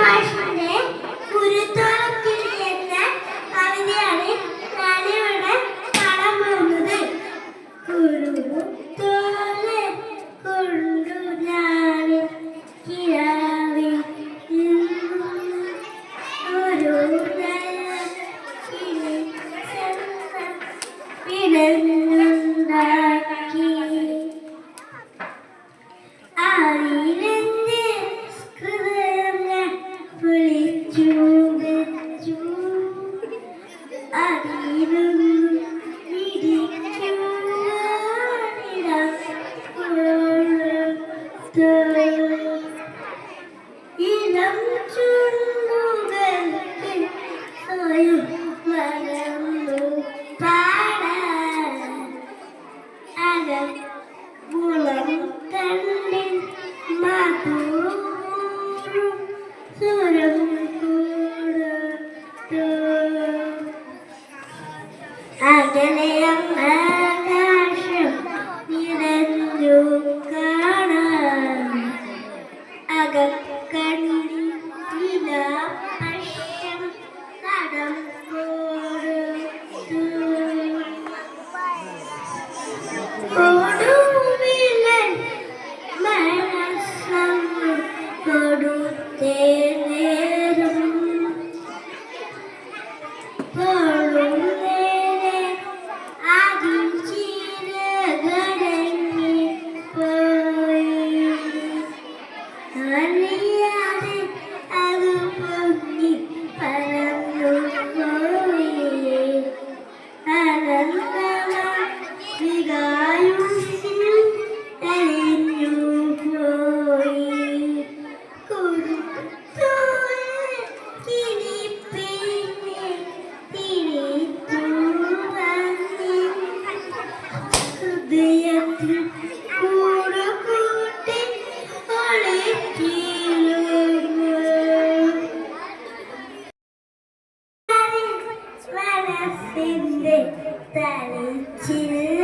മാഷിന്റെ കുരുത്തോലക്കിളി എന്ന കവിതയാണ് ഞാനിവിടെ പാടാൻ പോകുന്നത്. കുരുത്തോല കൊണ്ടു ഞാൻ കിരാവിൽ ഒരു പിടന്നുണ്ടാക്കി ആരിലെന്ന് ഹൃദയം വിളിച്ചു വെച്ചു അറിയിലൊന്നു ഇടിക്കുവാനിടം കൊടുത്തു. ഇളം ചുണ്ടുകൾക്ക് സ്വയം മറന്നു പാടാൻ അകം മുളം തന്നിൽ മധുരം സ്വരം കൊടുത്തു. അകലെ ആകാശം നിറഞ്ഞു കാണാൻ അകക്കണ്ണിൽ നിലാപക്ഷം കടം കൊടുത്തു. കൊടുവിലൻ മനസ്സം കൊടുത്തേ നേരം കൊടുന്നേരെ അതിചിരകടങ്ങി പോയി. അറിയാതെ അത് പൊങ്ങി പറന്നു പോയി. അനന്തമാം വികായുസ്സിൽ അലിഞ്ഞു പോയി. കുരുത്തോല കിളിപ്പിന്നെ തിരിച്ചു വന്നി ഹൃദയത്തിൽ കൂടുകൂട്ടി ഒളിച്ചിരുന്നു. മനസ്സിന്റെ തളിച്ചില്ല